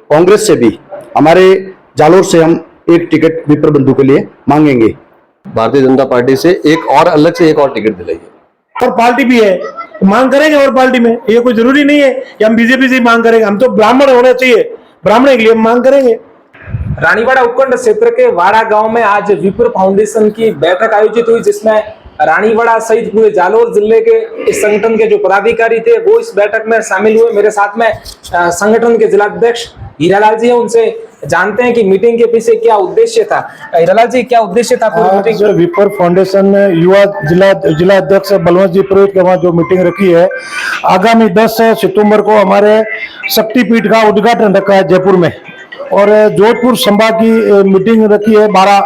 कांग्रेस से भी हमारे जालोर से हम एक टिकट विप्र बंधु के लिए मांगेंगे। भारतीय जनता पार्टी से एक और अलग से एक और टिकट दिलाइए। और पार्टी भी है तो मांग करेंगे और पार्टी में, ये कोई जरूरी नहीं है कि हम बीजेपी से मांग करेंगे। हम तो ब्राह्मण होना चाहिए, ब्राह्मण के लिए हम मांग करेंगे। रानीवाड़ा उपखंड क्षेत्र के वाड़ा गांव में आज विप्र फाउंडेशन की बैठक आयोजित हुई, जिसमें रानीवाड़ा सहित पूरे जालोर जिले के इस संगठन के जो पदाधिकारी थे वो इस बैठक में शामिल हुए। मेरे साथ में संगठन के जिलाध्यक्ष हीरालाल जी हैं, उनसे जानते हैं कि मीटिंग के पीछे क्या उद्देश्य था। हीरालाल जी, क्या उद्देश्य था पूरी मीटिंग? विप्र फाउंडेशन युवा जिला अध्यक्ष बलवंत जी पुरोहित के वहाँ जो मीटिंग रखी है, आगामी 10 सितंबर को हमारे शक्तिपीठ का उद्घाटन रखा है जयपुर में, और जोधपुर संभाग की मीटिंग रखी है 12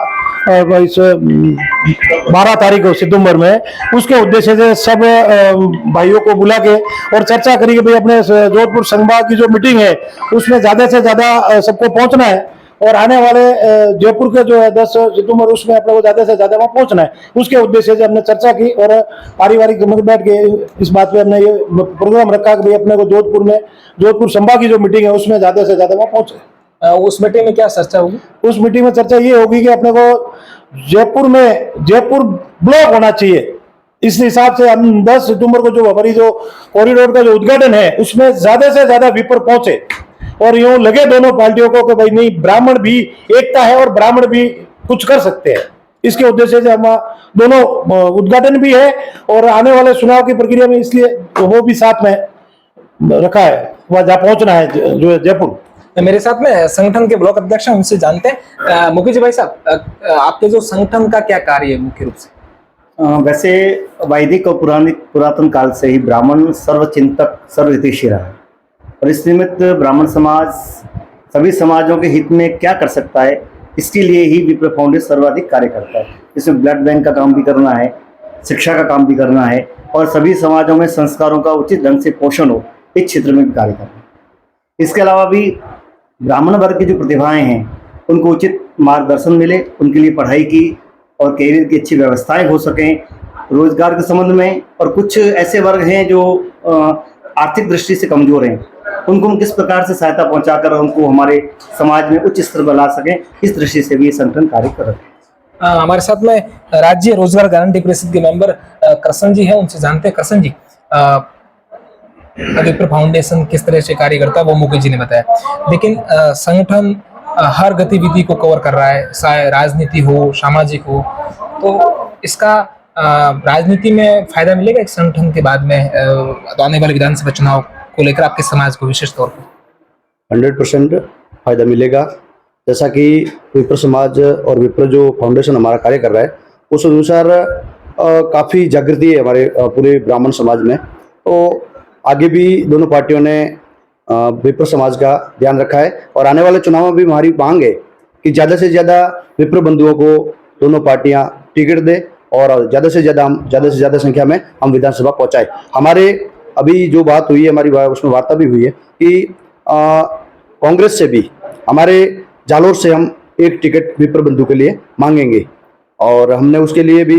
तारीख को सितंबर में। उसके उद्देश्य से सब भाइयों को बुला के और चर्चा करी कि भाई अपने जोधपुर संभाग की जो मीटिंग है उसमें ज्यादा से ज्यादा सबको पहुंचना है, और आने वाले जयपुर के जो है 10 सितंबर उसमें अपने को ज्यादा से ज्यादा वहाँ पहुंचना है। उसके उद्देश्य से हमने चर्चा की और पारिवारिक में बैठ के इस बात पे हमने ये प्रोग्राम रखा कि भाई अपने को जोधपुर संभाग की जो मीटिंग है उसमें ज्यादा से ज्यादा वहाँ पहुंचे। उस मीटिंग में क्या चर्चा होगी? उस मीटिंग में चर्चा ये होगी कि अपने को जयपुर ब्लॉक होना चाहिए। इस हिसाब से हम 10 सितंबर को जो हमारी जो कॉरिडोर का जो उद्घाटन है उसमें ज्यादा से ज्यादा विप्र पहुंचे, और यूं लगे दोनों पार्टियों को कि भाई नहीं, ब्राह्मण भी एकता है और ब्राह्मण भी कुछ कर सकते हैं। इसके उद्देश्य से हम दोनों उद्घाटन भी है और आने वाले चुनाव की प्रक्रिया में इसलिए वो भी साथ में रखा है, वहां जहाँ पहुंचना है जो जयपुर। मेरे साथ में संगठन के ब्लॉक अध्यक्ष हैं, उनसे जानते हैं। मुकेश भाई साहब, आपके जो संगठन का क्या कार्य है मुख्य रूप से? वैसे वैदिक और पुरातन काल से ही ब्राह्मण सर्वचिंतक सर्वहितैषी रहा है, और इस निमित्त ब्राह्मण समाज सभी समाजों के हित में क्या कर सकता है, इसके लिए ही विप्र फाउंडेशन सर्वाधिक कार्य करता है। इसमें ब्लड बैंक का काम भी करना है, शिक्षा का काम भी करना है, और सभी समाजों में संस्कारों का उचित ढंग से पोषण हो, इस क्षेत्र में भी कार्य करना है। इसके अलावा भी ब्राह्मण वर्ग की जो प्रतिभाएं हैं उनको उचित मार्गदर्शन मिले, उनके लिए पढ़ाई की और कैरियर की अच्छी व्यवस्थाएं हो सकें रोजगार के संबंध में। और कुछ ऐसे वर्ग हैं जो आर्थिक दृष्टि से कमजोर हैं, उनको हम किस प्रकार से सहायता पहुंचाकर उनको हमारे समाज में उच्च स्तर पर ला सकें, इस दृष्टि से भी ये संगठन कार्य कर रहे हैं। हमारे साथ में राज्य रोजगार गारंटी परिषद के मेंबर कृष्ण जी हैं, उनसे जानते हैं। कृष्ण जी, विप्र फाउंडेशन किस तरह से कार्य करता है वो मुकेश जी ने बताया, लेकिन संगठन हर गतिविधि को कवर कर रहा है, चाहे राजनीति हो, सामाजिक हो, तो इसका राजनीति में फायदा मिलेगा एक संगठन के बाद में तो आने वाले विधानसभा चुनाव को लेकर आपके समाज को विशेष तौर पर? 100% फायदा मिलेगा। जैसा कि विप्र समाज और विप्र जो फाउंडेशन हमारा कार्य कर रहा है उस अनुसार काफ़ी जागृति है हमारे पूरे ब्राह्मण समाज में, तो आगे भी दोनों पार्टियों ने विप्र समाज का ध्यान रखा है, और आने वाले चुनाव में भी हमारी मांग है कि ज़्यादा से ज़्यादा विप्र बंधुओं को दोनों पार्टियां टिकट दे और ज़्यादा से ज़्यादा संख्या में हम विधानसभा पहुंचाए। हमारे अभी जो बात हुई है हमारी उसमें वार्ता भी हुई है कि कांग्रेस से भी हमारे जालोर से हम एक टिकट विप्र बंधु के लिए मांगेंगे, और हमने उसके लिए भी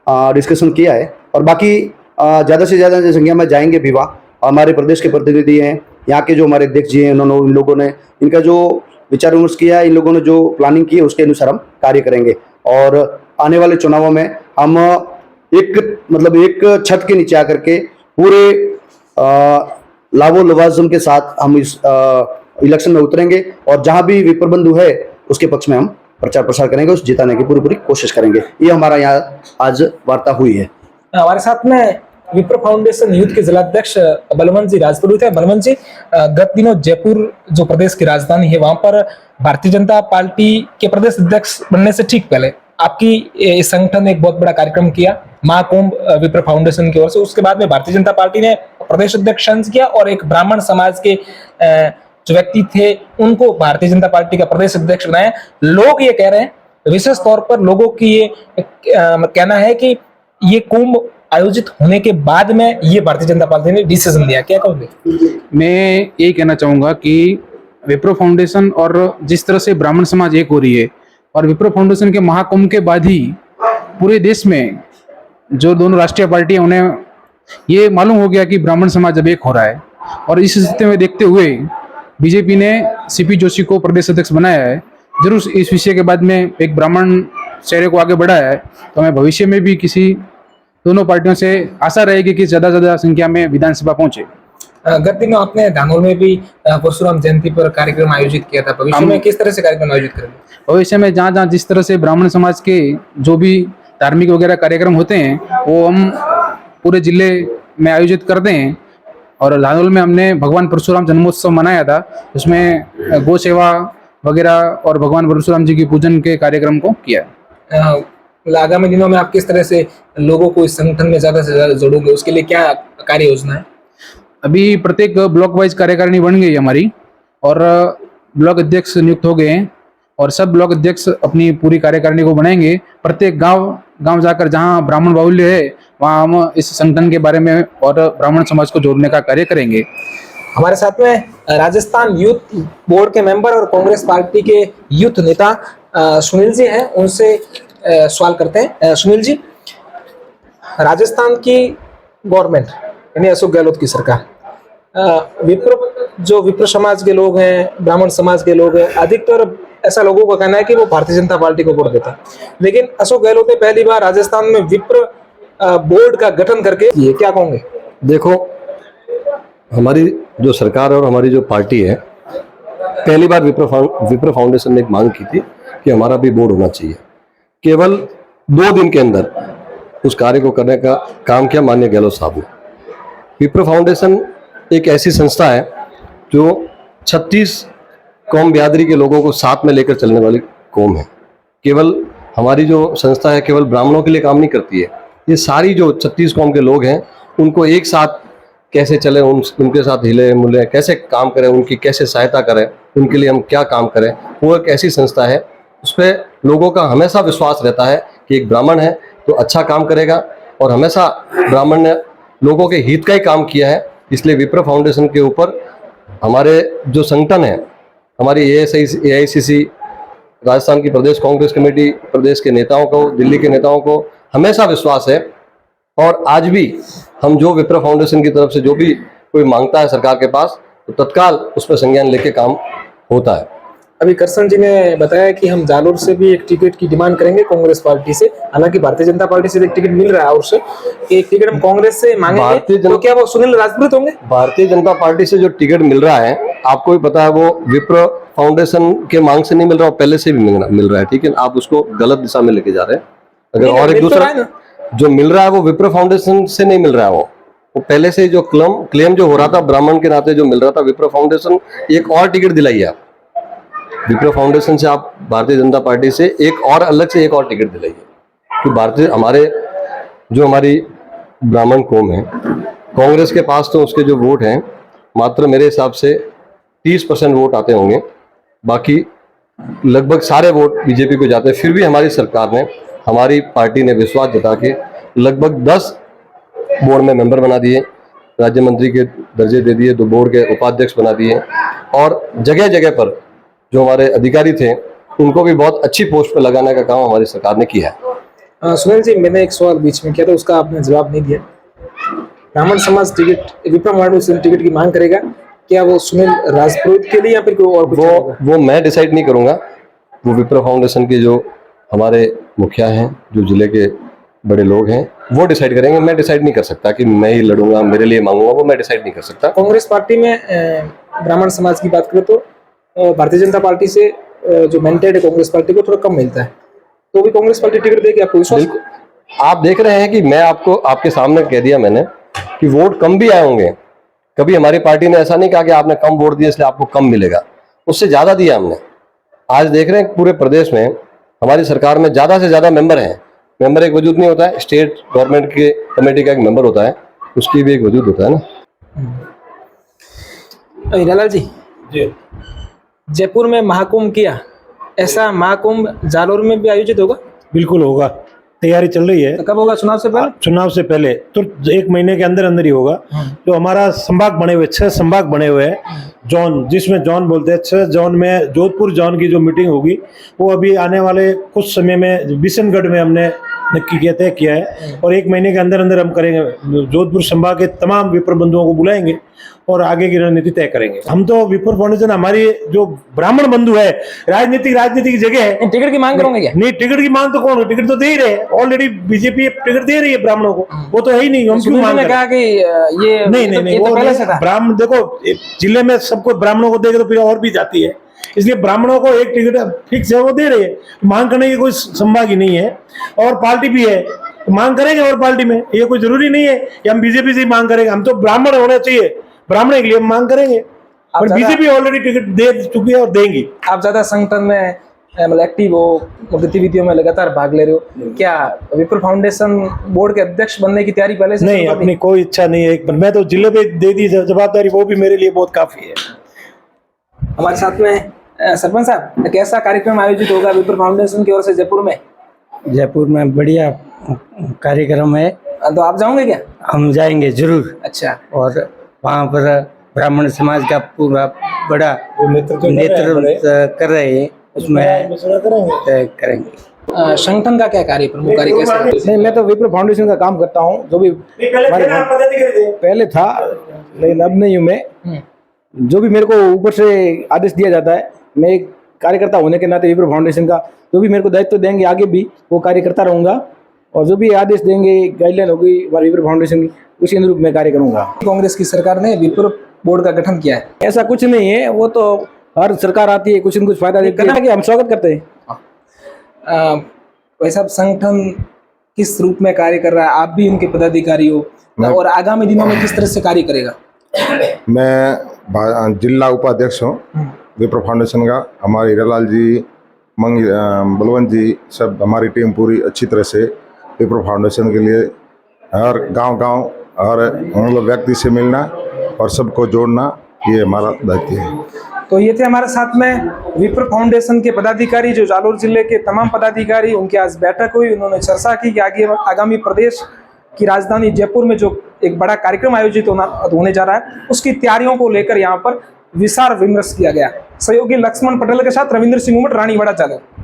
डिस्कशन किया है। और बाकी ज़्यादा से ज़्यादा संख्या में जाएंगे भी वहाँ। हमारे प्रदेश के प्रतिनिधि हैं, यहाँ के जो हमारे अध्यक्ष जी हैं, इन लोगों ने इनका जो विचार विमर्श किया है, इन लोगों ने जो प्लानिंग की है उसके अनुसार हम कार्य करेंगे, और आने वाले चुनावों में हम एक छत के नीचे आकर के पूरे लाभो लवाजम के साथ हम इस इलेक्शन में उतरेंगे, और जहाँ भी विप्र बंधु है उसके पक्ष में हम प्रचार प्रसार करेंगे, उस जिताने की पूरी कोशिश करेंगे। ये हमारा यहाँ आज वार्ता हुई है। हमारे साथ में विप्र फाउंडेशन यूथ के जिलाध्यक्ष बलवंत जी राजपुरोहित है। बलवंत जी, गत दिनों जयपुर जो प्रदेश की राजधानी है वहां पर भारतीय जनता पार्टी के प्रदेश अध्यक्ष बनने से ठीक पहले आपकी संगठन ने एक बहुत बड़ा कार्यक्रम किया, महाकुंभ विप्र फाउंडेशन की ओर से। उसके बाद में भारतीय जनता पार्टी ने प्रदेश अध्यक्ष किया और एक ब्राह्मण समाज के जो व्यक्ति थे उनको भारतीय जनता पार्टी का प्रदेश अध्यक्ष बनाया। लोग ये कह रहे हैं, विशेष तौर पर लोगों की ये कहना है कि ये कुंभ आयोजित होने के बाद में ये भारतीय जनता पार्टी ने डिसीजन लिया, क्या कहोगे? मैं यही कहना चाहूंगा कि विप्रो फाउंडेशन और जिस तरह से ब्राह्मण समाज एक हो रही है, और विप्रो फाउंडेशन के महाकुंभ के बाद ही पूरे देश में जो दोनों राष्ट्रीय पार्टी है उन्हें ये मालूम हो गया कि ब्राह्मण समाज अब एक हो रहा है। और इस स्थिति में देखते हुए बीजेपी ने सीपी जोशी को प्रदेश अध्यक्ष बनाया है, जरूर इस विषय के बाद में एक ब्राह्मण चेहरे को आगे बढ़ाया है, तो हमें भविष्य में भी किसी दोनों पार्टियों से आशा रहेगी कि ज़्यादा से ज़्यादा संख्या में विधानसभा पहुंचे। गत दिनों आपने धानोल में भी परशुराम जयंती पर कार्यक्रम आयोजित किया था, भविष्य में किस तरह से कार्यक्रम आयोजित करेंगे? भविष्य में जहाँ जहाँ जिस तरह से ब्राह्मण समाज के जो भी धार्मिक वगैरह कार्यक्रम होते हैं वो हम पूरे जिले में आयोजित करते हैं। और धानोल में हमने भगवान परशुराम जन्मोत्सव मनाया था, उसमें गौ सेवा वगैरह और भगवान परशुराम जी की पूजन के कार्यक्रम को किया। आगामी दिनों में आप किस तरह से लोगों को इस संगठन में ज्यादा से ज्यादा जोड़ोगे, उसके लिए क्या कार्य योजना है? अभी प्रत्येक ब्लॉक वाइज कार्यकारिणी बन गई है हमारी और ब्लॉक अध्यक्ष नियुक्त हो गए हैं और सब ब्लॉक अध्यक्ष अपनी पूरी कार्यकारिणी को बनाएंगे। प्रत्येक गांव जाकर जहां ब्राह्मण बाहुल्य है वहां हम इस संगठन के बारे में और ब्राह्मण समाज को जोड़ने का कार्य करेंगे। हमारे साथ में राजस्थान यूथ बोर्ड के मेंबर और कांग्रेस पार्टी के यूथ नेता सुनील जी हैं, उनसे सवाल करते हैं। सुनील जी, राजस्थान की गवर्नमेंट यानी अशोक गहलोत की सरकार, विप्र समाज के लोग हैं, ब्राह्मण समाज के लोग हैं, अधिकतर ऐसा लोगों का कहना है कि वो भारतीय जनता पार्टी को वोट देता है, लेकिन अशोक गहलोत ने पहली बार राजस्थान में विप्र बोर्ड का गठन करके ये क्या कहोगे? देखो, हमारी जो सरकार और हमारी जो पार्टी है, पहली बार विप्र फाउंडेशन ने एक मांग की थी कि हमारा भी बोर्ड होना चाहिए। केवल 2 दिन के अंदर उस कार्य को करने का काम किया माननीय गहलोत साहब ने। विप्र फाउंडेशन एक ऐसी संस्था है जो 36 कौम बिरादरी के लोगों को साथ में लेकर चलने वाली कौम है। केवल हमारी जो संस्था है केवल ब्राह्मणों के लिए काम नहीं करती है, ये सारी जो 36 कौम के लोग हैं उनको एक साथ कैसे चले, उनके साथ हिले मिले कैसे काम करें, उनकी कैसे सहायता करें, उनके लिए हम क्या काम करें, वो एक ऐसी संस्था है उस पर लोगों का हमेशा विश्वास रहता है कि एक ब्राह्मण है तो अच्छा काम करेगा और हमेशा ब्राह्मण ने लोगों के हित का ही काम किया है। इसलिए विप्र फाउंडेशन के ऊपर हमारे जो संगठन है, हमारी AICC, राजस्थान की प्रदेश कांग्रेस कमेटी, प्रदेश के नेताओं को, दिल्ली के नेताओं को हमेशा विश्वास है और आज भी हम जो विप्र फाउंडेशन की तरफ से जो भी कोई मांगता है सरकार के पास तो तत्काल उस पर संज्ञान लेके काम होता है। अभी करसन जी ने बताया कि हम जालोर से भी एक टिकट की डिमांड करेंगे कांग्रेस पार्टी से, हालांकि भारतीय जनता पार्टी से एक टिकट मिल रहा है और से एक टिकट हम कांग्रेस से मांगेंगे, तो क्या वो सुनील राजपूत होंगे? भारतीय जनता पार्टी से जो टिकट मिल रहा है आपको भी पता है वो विप्र फाउंडेशन के मांग से नहीं मिल रहा, पहले से भी मिल रहा है, ठीक है। आप उसको गलत दिशा में लेके जा रहे हैं। अगर और एक दूसरा जो मिल रहा है वो विप्र फाउंडेशन से नहीं मिल रहा है, वो पहले से जो क्लेम जो हो रहा था ब्राह्मण के नाते जो मिल रहा था, विप्र फाउंडेशन एक और टिकट दिलाई है। विप्र फाउंडेशन से आप भारतीय जनता पार्टी से एक और अलग से एक और टिकट दिलाइए कि हमारी ब्राह्मण कौम है, कांग्रेस के पास तो उसके जो वोट हैं मात्र मेरे हिसाब से 30% वोट आते होंगे, बाकी लगभग सारे वोट बीजेपी को जाते हैं। फिर भी हमारी सरकार ने, हमारी पार्टी ने विश्वास जता के लगभग 10 बोर्ड में मेंबर बना दिए, राज्य मंत्री के दर्जे दे दिए, 2 बोर्ड के उपाध्यक्ष बना दिए और जगह जगह पर जो हमारे अधिकारी थे उनको भी बहुत अच्छी पोस्ट पर लगाने का काम हमारी सरकार ने किया है। सुनील जी, मैंने एक सवाल बीच में किया था, उसका आपने जवाब नहीं दिया। ब्राह्मण समाज विप्र फाउंडेशन टिकट की मांग करेगा, क्या वो सुनील राजपूत के लिए या फिर कोई और? वो मैं डिसाइड नहीं करूंगा, वो विप्र फाउंडेशन के जो हमारे मुखिया हैं, जो जिले के बड़े लोग हैं, वो डिसाइड करेंगे। मैं डिसाइड नहीं कर सकता कि मैं ही लड़ूंगा, मेरे लिए मांगूंगा, वो मैं डिसाइड नहीं कर सकता। कांग्रेस पार्टी में ब्राह्मण समाज की बात करें तो भारतीय जनता पार्टी से जो मैंडेट है कांग्रेस पार्टी को थोड़ा कम मिलता है, तो भी कांग्रेस पार्टी टिकट देगी, आपको विश्वास? आप देख रहे हैं कि मैं आपके सामने कह दिया मैंने कि वोट कम भी आए होंगे। कभी हमारी पार्टी ने ऐसा नहीं कहा कि आपने कम वोट दिए इसलिए आपको कम मिलेगा, उससे ज्यादा दिया हमने। आज देख रहे हैं पूरे प्रदेश में हमारी सरकार में ज्यादा से ज्यादा मेंबर हैं। मेंबर एक वजूद नहीं होता है, स्टेट गवर्नमेंट के कमेटी का एक मेंबर होता है, उसकी भी एक वजूद होता है ना। हीरालाल जी, जयपुर में महाकुंभ किया, ऐसा महाकुंभ जालोर में भी आयोजित होगा? बिल्कुल होगा, तैयारी चल रही है। तो कब होगा? चुनाव से पहले? चुनाव से पहले तो 1 महीने के अंदर अंदर ही होगा। जो हमारा संभाग बने हुए 6 संभाग बने हुए हैं, जोन, जिसमें जोन बोलते हैं, 6 जोन में जोधपुर जोन की जो मीटिंग होगी वो अभी आने वाले कुछ समय में बिशनगढ़ में हमने नक्की किया, तय किया है और 1 महीने के अंदर अंदर हम करेंगे। जोधपुर संभाग के तमाम विप्र बंधुओं को बुलाएंगे और आगे की रणनीति तय करेंगे। हम तो विप्र फाउंडेशन, हमारी जो ब्राह्मण बंधु है, राजनीति की जगह है। टिकट की मांग करोगे क्या? नहीं, टिकट की मांग तो कौन, टिकट तो दे ही रहे हैं ऑलरेडी, बीजेपी टिकट दे रही है ब्राह्मणों को, वो तो है ही नहीं, हम क्यों मांग ने करें? कहा कि ये नहीं, तो वो पहले से था। ब्राह्मण देखो, जिले में सबको ब्राह्मणों को देगा तो फिर और भी जाती है, इसलिए ब्राह्मणों को एक टिकट फिक्स है, वो दे रही है, मांग करने की कोई संभाग ही नहीं है। और पार्टी भी है, मांग करेंगे और पार्टी में, ये कोई जरूरी नहीं है कि हम बीजेपी से ही मांग करेंगे, हम तो ब्राह्मण होना चाहिए, ब्राह्मण के लिए हम मांग करेंगे। और बीजेपी ऑलरेडी टिकट दे चुकी है और देंगी। आप ज्यादा संगठन में मतलब एक्टिव हो, गतिविधियों में लगातार भाग ले रहे हो, क्या विप्र फाउंडेशन बोर्ड के अध्यक्ष बनने की तैयारी पहले से नहीं, शुरू कर दी? अपनी कोई इच्छा नहीं है, मैं तो जिले पे दे दी जवाबदारी, वो भी मेरे लिए बहुत काफी है। हमारे साथ में सरपंच साहब, कैसा कार्यक्रम आयोजित होगा विप्र फाउंडेशन की ओर से जयपुर में? जयपुर में बढ़िया कार्यक्रम है, तो आप जाओगे क्या? हम जाएंगे जरूर। अच्छा, और वहाँ पर ब्राह्मण समाज का पूरा बड़ा नेतृत्व कर रहे हैं, उसमें तय करेंगे। संगठन का क्या कार्य, प्रमुख कार्य कैसा है? नहीं, मैं तो विप्र फाउंडेशन का काम करता हूँ, जो भी पहले था, लेकिन अब नहीं हूँ मैं। जो भी मेरे को ऊपर से आदेश दिया जाता है, मैं एक कार्यकर्ता होने के नाते विप्र फाउंडेशन का जो भी मेरे को दायित्व देंगे आगे भी वो कार्य करता रहूँगा, और जो भी आदेश देंगे, गाइडलाइन होगी हमारे विप्र फाउंडेशन की, उसी अनुरूप मैं कार्य करूँगा। कांग्रेस की सरकार ने विप्र बोर्ड का गठन किया है। ऐसा कुछ नहीं है, वो तो हर सरकार आती है, कुछ न कुछ फायदा देती है, कि हम स्वागत करते हैं। वैसा संगठन किस रूप में कार्य कर रहा है? आप भी उनके पदाधिकारी हो, और आगामी दिनों में किस तरह से कार्य करेगा? मैं जिला उपाध्यक्ष हूँ विप्र फाउंडेशन का। हमारे हीरालाल जी, बलवंत जी, सब हमारी टीम पूरी अच्छी तरह से विप्र फाउंडेशन के लिए हर गांव और मतलब व्यक्ति से मिलना और सबको जोड़ना, ये हमारा दायित्व है। तो ये थे हमारे साथ में विप्र फाउंडेशन के पदाधिकारी, जो जालोर जिले के तमाम पदाधिकारी, उनकी आज बैठक हुई। उन्होंने चर्चा की कि आगे आगामी प्रदेश की राजधानी जयपुर में जो एक बड़ा कार्यक्रम आयोजित होने जा रहा है, उसकी तैयारियों को लेकर यहाँ पर विचार विमर्श किया गया। सहयोगी लक्ष्मण पटेल के साथ रविंद्र सिंह उमट, रानीवाड़ा, जालोर।